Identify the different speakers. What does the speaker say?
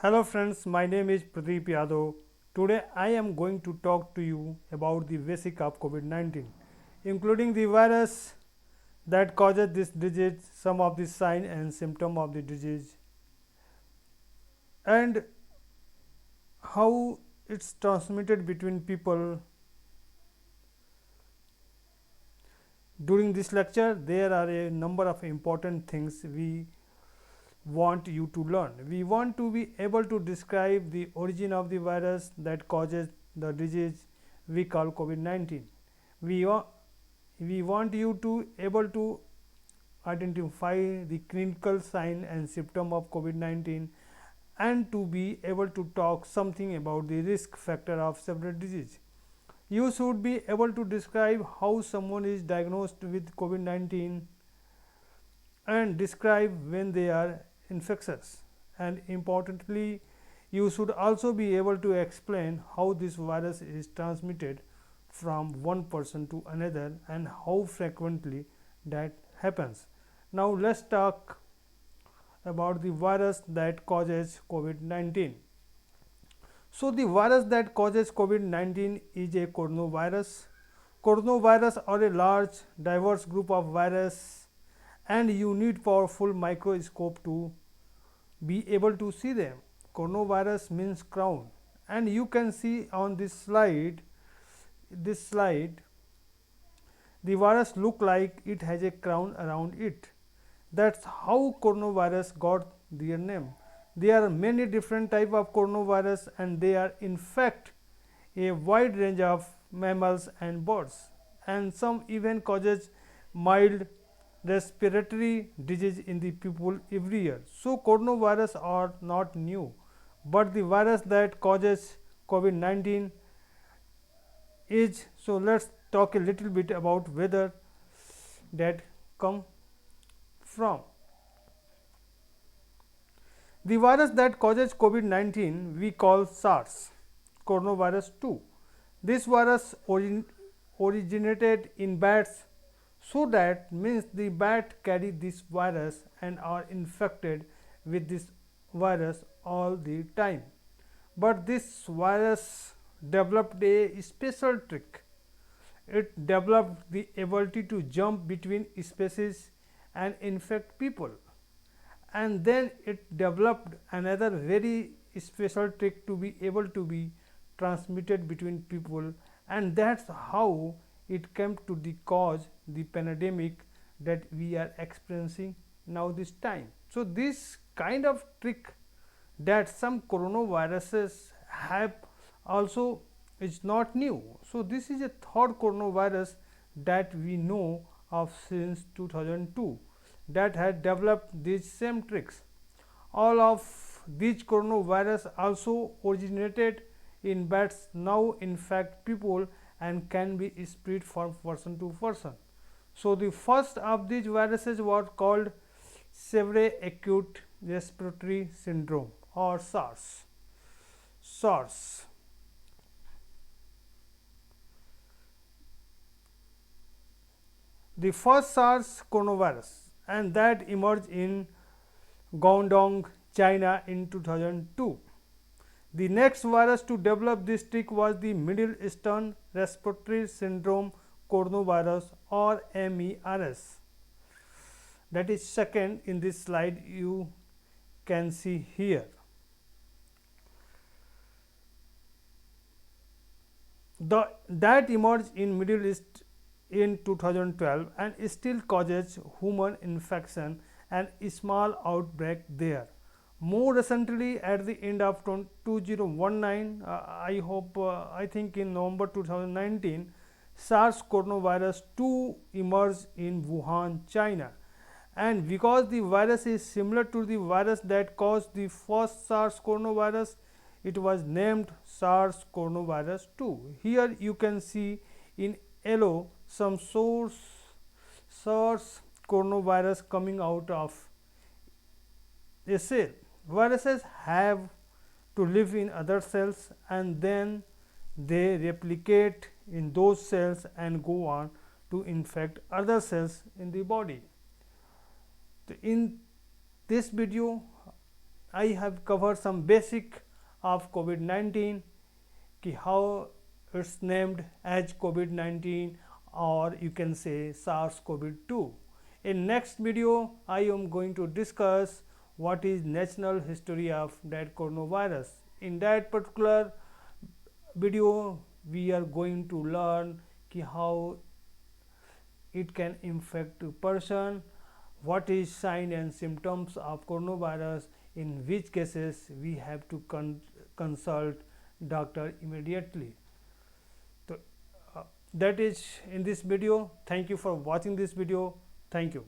Speaker 1: Hello friends, my name is Pradeep Yadav. Today I am going to talk to you about the basic of COVID-19, including the virus that causes this disease, some of the signs and symptoms of the disease, and how it's transmitted between people. During this lecture, there are a number of important things we want you to learn. We want to be able to describe the origin of the virus that causes the disease we call COVID-19. We, we want you to able to identify the clinical sign and symptom of COVID-19 and to be able to talk something about the risk factor of several disease. You should be able to describe how someone is diagnosed with COVID-19 and describe when they are infectious, and importantly you should also be able to explain how this virus is transmitted from one person to another and how frequently that happens. Now let's talk about the virus that causes COVID-19. So the virus that causes COVID-19 is a coronavirus. Coronavirus are a large diverse group of viruses and you need powerful microscope to be able to see them. Coronavirus means crown, and you can see on this slide the virus look like it has a crown around it. That's how coronavirus got their name. There are many different type of coronavirus and they are in fact a wide range of mammals and birds, and some even causes mild respiratory disease in the people every year. So coronavirus are not new, but the virus that causes COVID-19 is. So let's talk a little bit about whether that come from. The virus that causes COVID-19 we call SARS coronavirus 2. This virus originated in bats, so that means the bat carry this virus and are infected with this virus all the time. But this virus developed a special trick. It developed the ability to jump between species and infect people, and then it developed another very special trick to be able to be transmitted between people, and that's how it came to the cause the pandemic that we are experiencing now this time. So this kind of trick that some coronaviruses have also is not new. So this is a third coronavirus that we know of since 2002 that had developed these same tricks. All of these coronavirus also originated in bats, now infect people and can be spread from person to person. So the first of these viruses was called severe acute respiratory syndrome or SARS. SARS. The first SARS coronavirus, and that emerged in Guangdong, China in 2002. The next virus to develop this trick was the Middle Eastern Respiratory Syndrome coronavirus or MERS. That is second in this slide you can see here. That emerged in Middle East in 2012 and still causes human infection and small outbreak there. More recently, at the end of 2019, I think in November 2019, SARS coronavirus 2 emerged in Wuhan, China. And because the virus is similar to the virus that caused the first SARS coronavirus, it was named SARS coronavirus 2. Here you can see in yellow some SARS coronavirus coming out of a cell. Viruses have to live in other cells and then they replicate in those cells and go on to infect other cells in the body. In this video I have covered some basic of COVID-19, how it's named as COVID-19, or you can say SARS-CoV-2. In next video, I am going to discuss what is national history of that coronavirus. In that particular video, we are going to learn how it can infect a person, what is sign and symptoms of coronavirus, in which cases we have to consult doctor immediately. So, that is in this video. Thank you for watching this video. Thank you.